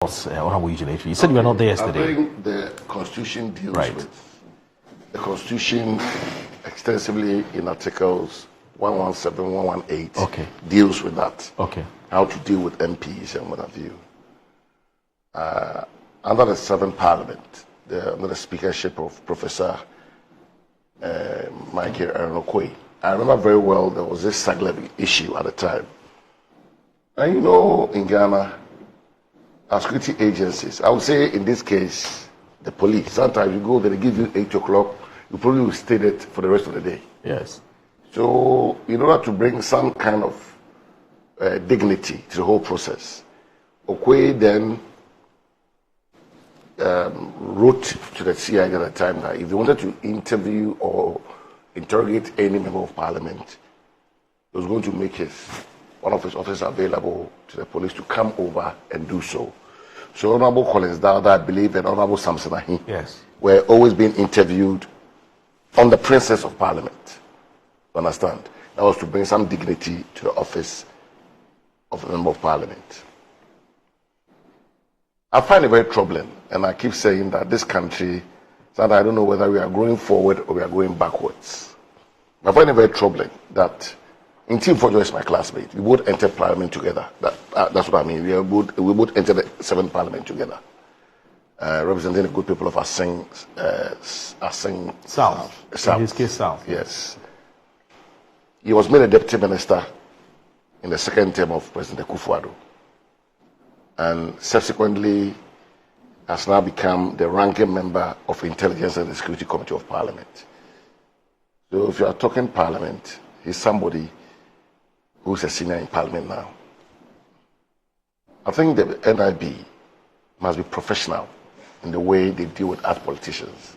Honorable Ujulatu. You said you were not there yesterday. I think the Constitution deals with the Constitution extensively in articles 117, 118. Deals with that. How to deal with MPs and what have you. Under the 7th Parliament, under the speakership of Professor Michael Okwei, I remember very well there was this Saglebi issue at the time. And you know, in Ghana, our security agencies, I would say in this case, the police, sometimes you go there, they give you 8 o'clock, you probably will stay there for the rest of the day. Yes. So, in order to bring some kind of dignity to the whole process, Okwei then wrote to the CID at the time that if they wanted to interview or interrogate any member of parliament, he was going to make one of his officers available to the police to come over and do so. So Honorable Collins Dowda, I believe, and Honorable Samson Ahi were always being interviewed on the Princess of Parliament. You understand? That was to bring some dignity to the office of a member of parliament. I find it very troubling, and I keep saying that this country, sometimes I don't know whether we are going forward or we are going backwards. I find it very troubling that Ntim Fordjour is my classmate. We both entered parliament together. That's what I mean. We both entered the 7th Parliament together, representing the good people of Asing South. In his case, South. Yes. He was made a deputy minister in the 2nd term of President Akufo-Addo, and subsequently has now become the ranking member of Intelligence and the Security Committee of Parliament. So if you are talking Parliament, he's somebody who's a senior in Parliament now. I think the NIB must be professional in the way they deal with us politicians.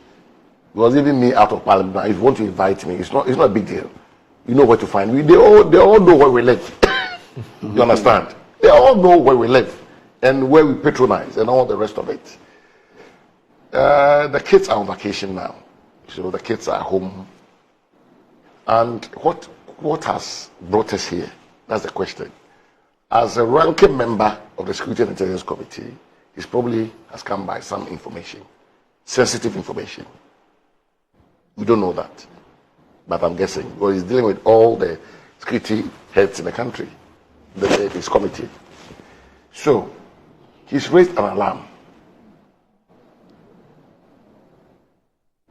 Because even me out of Parliament now, if you want to invite me, it's not a big deal. You know where to find me. They all know where we live. You understand? They all know where we live and where we patronize and all the rest of it. The kids are on vacation now. So the kids are home. And what has brought us here? That's the question. As a ranking member of the Security and Intelligence Committee, he probably has come by some information, sensitive information. We don't know that, but I'm guessing. Because he's dealing with all the security heads in the country, this committee. So, he's raised an alarm.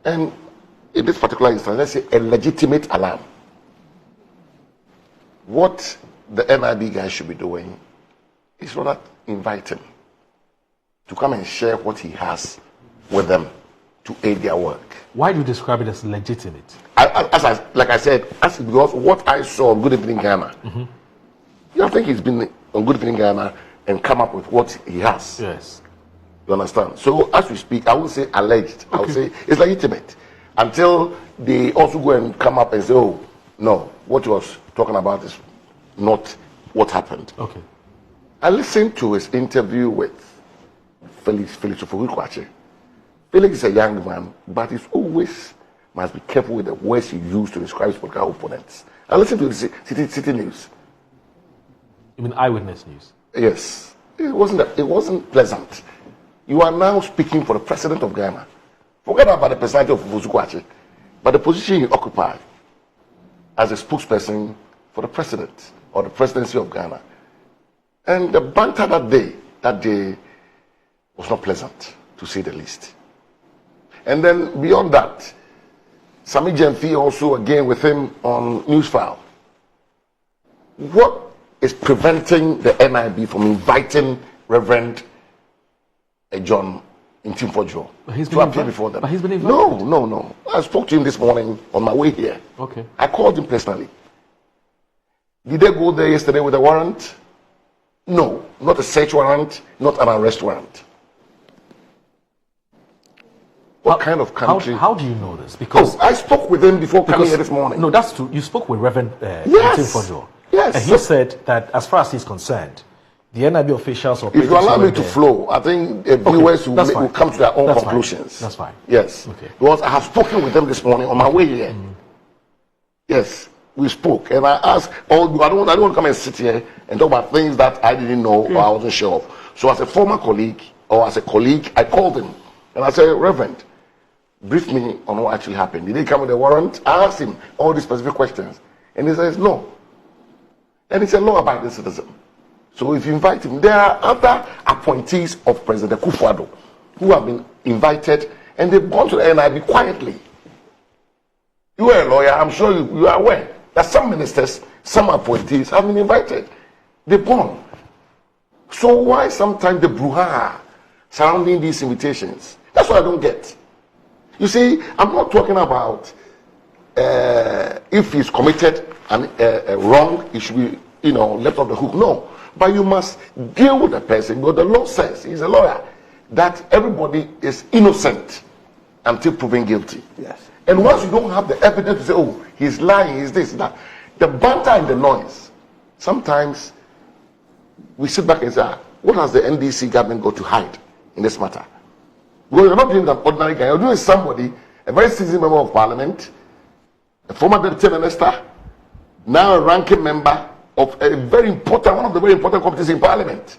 And in this particular instance, let's say a legitimate alarm. What the NIB guys should be doing is rather invite him to come and share what he has with them to aid their work. Why do you describe it as legitimate? Like I said, because what I saw on Good Evening Ghana, I think he's been on Good Evening Ghana and come up with what he has. Yes. You understand? So as we speak, I won't say alleged. I would say it's legitimate. Until they also go and come up and say, oh, no, what he was talking about is not what happened. I listened to his interview with Felix Ofori-Kwakye. Felix is a young man, but he's always must be careful with the words he used to describe his political opponents. I listened to the City News. You mean Eyewitness News? Yes. It wasn't pleasant. You are now speaking for the president of Ghana. Forget about the personality of Ofori-Kwakye, but the position you occupy as a spokesperson for the president or the presidency of Ghana. And the banter that day was not pleasant, to say the least. And then beyond that, Sami Gyamfi also again with him on Newsfile. What is preventing the NIB from inviting Reverend John Ntim Fordjour to appear before them? But he's been invited. No. I spoke to him this morning on my way here. I called him personally. Did they go there yesterday with a warrant? No, not a search warrant, not an arrest warrant. What kind of country? How do you know this? Because I spoke with him before coming here this morning. No, that's true. You spoke with Reverend Ntim Fordjour. Yes. And he said that as far as he's concerned, the NIB officials... If you allow me to flow, I think viewers will come to their own conclusions. That's fine. Yes. Because I have spoken with them this morning on my way here. Yes. we spoke, and I asked all. I don't want to come and sit here and talk about things that I didn't know or I wasn't sure of. So as a former colleague or as a colleague, I called him and I said, Reverend, brief me on what actually happened. Did he come with a warrant? I asked him all these specific questions, and he says no. And he's a law-abiding citizen. So if you invite him, there are other appointees of President Akufo-Addo who have been invited, and they've gone to the NIB quietly. You are a lawyer, I'm sure you are aware that some ministers, some appointees have been invited. They've gone. So why sometimes the brouhaha surrounding these invitations? That's what I don't get. You see, I'm not talking about if he's committed a wrong, he should be, left off the hook. No. But you must deal with the person. But the law says, he's a lawyer, that everybody is innocent until proven guilty. Yes. And once you don't have the evidence to say, oh, he's lying, he's this, that, the banter and the noise, sometimes we sit back and say, what has the NDC government got to hide in this matter? Well, you're not doing an ordinary guy, you're doing somebody, a very seasoned member of parliament, a former deputy minister, now a ranking member of a very important, one of the very important committees in parliament.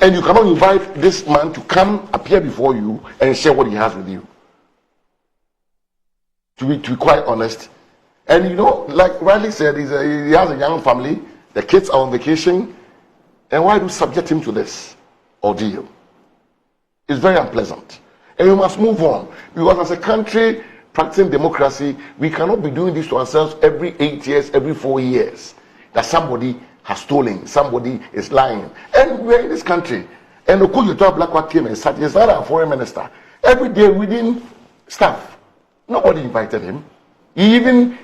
And you cannot invite this man to come appear before you and share what he has with you. To be quite honest. And like Riley said, he has a young family, the kids are on vacation, and why do you subject him to this ordeal? It's very unpleasant. And we must move on. Because as a country practicing democracy, we cannot be doing this to ourselves every 8 years, every 4 years. That somebody has stolen, somebody is lying. And we're in this country. And Okuyoto Blackwater came and sat, he's not a foreign minister. Every day reading stuff. Nobody invited him. He even,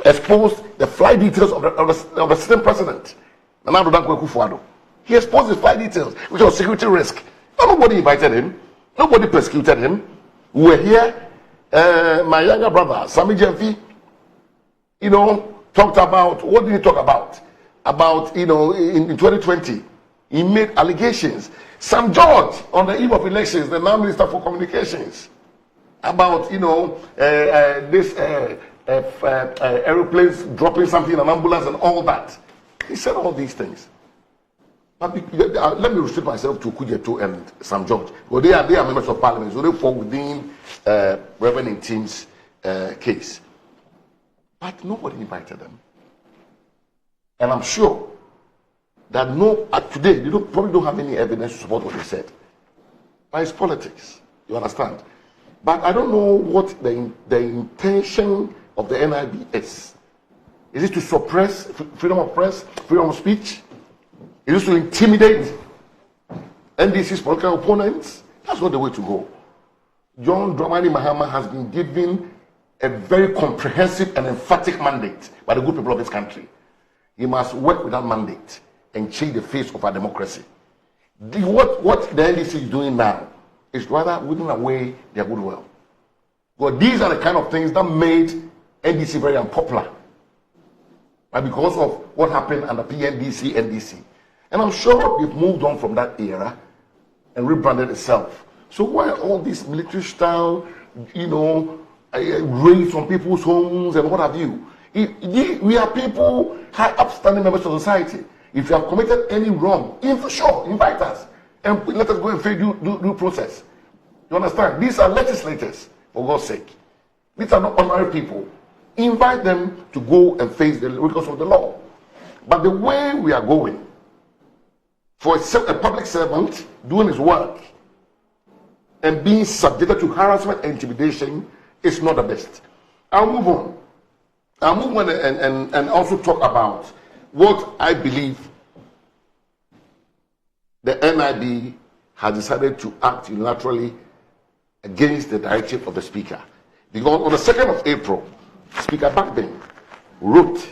exposed the flight details of the sitting president. He exposed his flight details, which was security risk. Nobody invited him. Nobody persecuted him. We were here. My younger brother, Sami Jemfi, talked about, what did he talk about? About, in 2020, he made allegations. Sam George, on the eve of elections, the now Minister for Communications, about, this aeroplanes dropping something in an ambulance and all that. He said all these things. But let me restrict myself to Kujeto and Sam George. Well, they are members of parliament, so they fall within Reverend Ntim's case. But nobody invited them. And I'm sure that today, they probably don't have any evidence to support what they said. But it's politics, you understand? But I don't know what the intention of the NIB is. Is it to suppress freedom of press, freedom of speech? Is it to intimidate NDC's political opponents? That's not the way to go. John Dramani Mahama has been given a very comprehensive and emphatic mandate by the good people of this country. He must work with that mandate and change the face of our democracy. What the NDC is doing now is rather whittling away their goodwill. But these are the kind of things that made NDC very unpopular. Right? Because of what happened under PNDC, NDC. And I'm sure they've moved on from that era and rebranded itself. So why all this military style, raids on people's homes and what have you? We are people, high upstanding members of society. If you have committed any wrong, invite us. And let us go and face due process. You understand? These are legislators, for God's sake. These are not ordinary people. Invite them to go and face the rigors of the law. But the way we are going, for a public servant doing his work and being subjected to harassment and intimidation is not the best. I'll move on. And also talk about what I believe the NIB has decided to act unilaterally against the directive of the Speaker. Because on the 2nd of April, Speaker Backben wrote,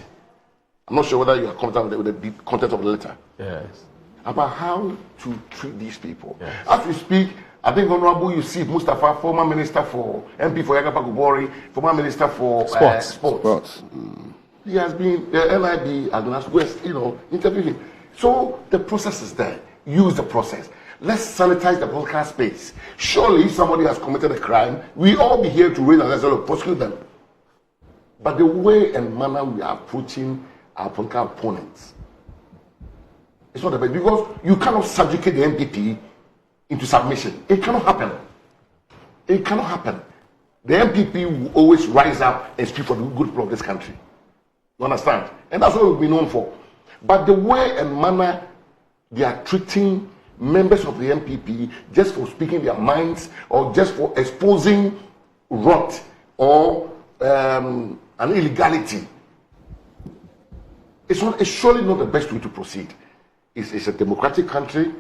I'm not sure whether you are content with the content of the letter. Yes. About how to treat these people. Yes. As we speak, I think Honorable Yusuf Mustafa, former Minister for MP for Yagapa Gubori, former Minister for Sports. He has been, the NIB has been asked to interview him. So the process is there. Use the process. Let's sanitize the broadcast space. Surely if somebody has committed a crime, we all be here to raise and prosecute them. But the way and manner we are approaching our political opponents, it's not the best, because you cannot subjugate the MPP into submission. It cannot happen. It cannot happen. The MPP will always rise up and speak for the good people of this country. You understand? And that's what we've been known for. But the way and manner they are treating members of the MPP just for speaking their minds or just for exposing rot or an illegality, it's surely not the best way to proceed. It's a democratic country.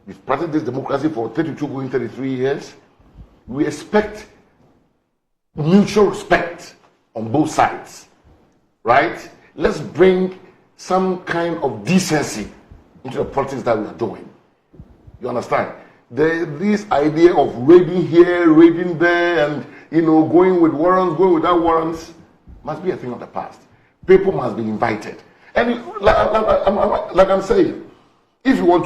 We've practiced this democracy for 32 going 33 years. We expect mutual respect on both sides, right? Let's bring some kind of decency into the politics that we are doing. You understand? This idea of raiding here, raiding there, and going with warrants, going without warrants, must be a thing of the past. People must be invited. And like I'm saying, if you want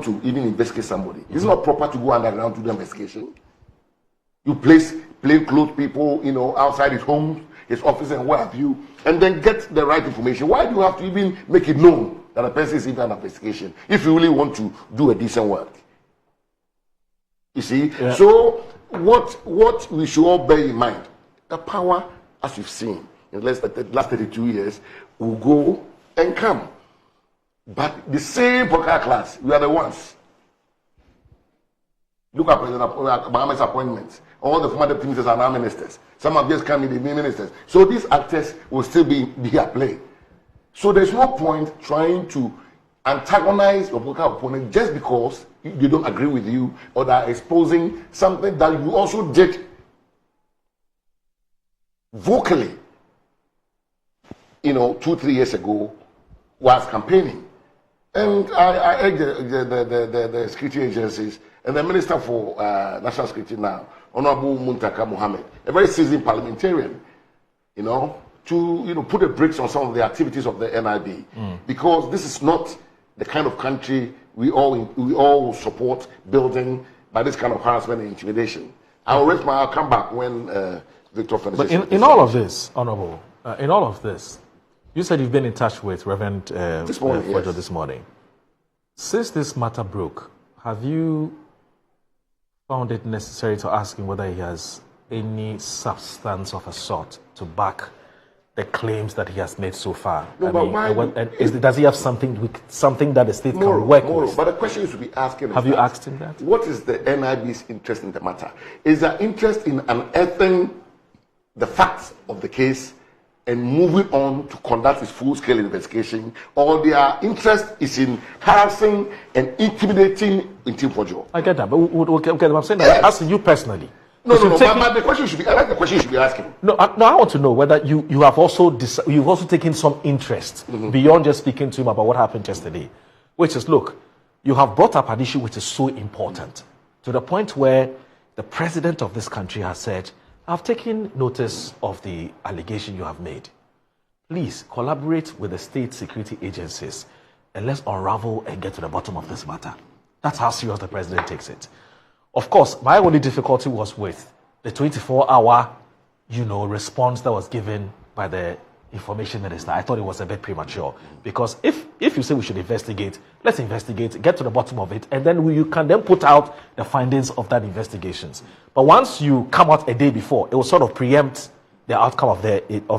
to even investigate somebody, it's not proper to go underground to do investigation. You place plainclothes people, outside his home, his office, and what have you, and then get the right information. Why do you have to even make it known that a person is even an investigation if you really want to do a decent work? You see? Yeah. So what we should all bear in mind, the power, as we've seen in the last 32 years, will go and come. But the same political class, we are the ones. Look at President Obama's appointments. All the former deputy ministers are now ministers. Some have just come in to be ministers. So these actors will still be at play. So there's no point trying to antagonize your political opponent just because they don't agree with you or they are exposing something that you also did vocally, 2-3 years ago, was campaigning. And I urge the security agencies and the Minister for National Security now, Honorable Muntaka Mohammed, a very seasoned parliamentarian, to put the brakes on some of the activities of the NIB, because this is not the kind of country we all support building by this kind of harassment and intimidation. I'll come back when Victor finishes. But in all of this, Honorable, in all of this, you said you've been in touch with Reverend Fordjour this morning. Since this matter broke, have you found it necessary to ask him whether he has any substance of a sort to back the claims that he has made so far? No, but why? Does he have something that the state can work with? But the question you should be asking have you asked him that? What is the NIB's interest in the matter? Is their interest in unearthing the facts of the case and moving on to conduct its full-scale investigation, or their interest is in harassing and intimidating Ntim Fordjour? I get that, but I'm saying that I'm asking you personally. No. But the question should be, I like the question you should be asking. No, I want to know whether you have also you've also taken some interest beyond just speaking to him about what happened yesterday, which is, look, you have brought up an issue which is so important to the point where the president of this country has said, I've taken notice of the allegation you have made. Please collaborate with the state security agencies and let's unravel and get to the bottom of this matter. That's how serious the president takes it. Of course, my only difficulty was with the 24-hour, response that was given by the information minister. I thought it was a bit premature, because if you say we should investigate, let's investigate, get to the bottom of it, and then you can then put out the findings of that investigations. But once you come out a day before, it will sort of preempt the outcome of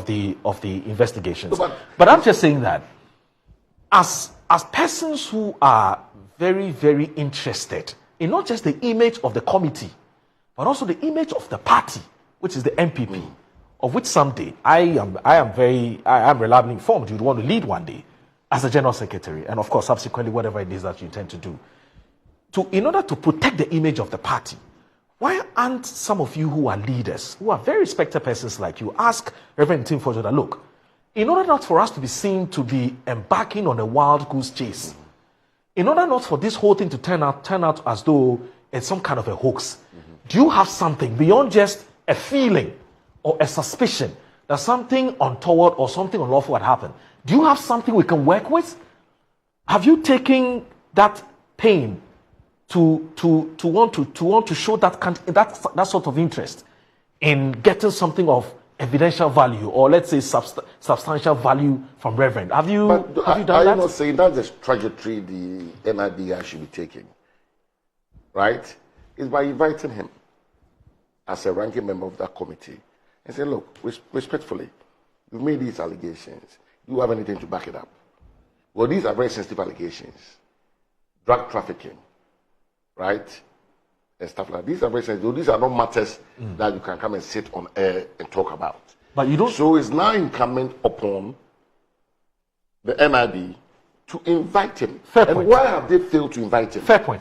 the investigations. But I'm just saying that as persons who are very, very interested in not just the image of the committee, but also the image of the party, which is the MPP, of which someday I am reliably informed you'd want to lead one day as a general secretary, and of course subsequently whatever it is that you intend to do. In order to protect the image of the party, why aren't some of you who are leaders, who are very respected persons like you, ask Reverend Ntim Fordjour that, look, in order not for us to be seen to be embarking on a wild goose chase, in order not for this whole thing to turn out as though it's some kind of a hoax, do you have something beyond just a feeling or a suspicion that something untoward or something unlawful had happened? Do you have something we can work with? Have you taken that pain to want to show that sort of interest in getting something of evidential value, or let's say substantial value from Reverend? Have you done that? Are you not saying that's the trajectory the NIB guy should be taking? Right? It's by inviting him as a ranking member of that committee and say, look, respectfully, you've made these allegations. Do you have anything to back it up? Well, these are very sensitive allegations. Drug trafficking, right? And stuff like that. These are very sensitive. These are not matters that you can come and sit on air and talk about. But you don't. So it's now incumbent upon the NIB to invite him. Fair point. And why have they failed to invite him? Fair point.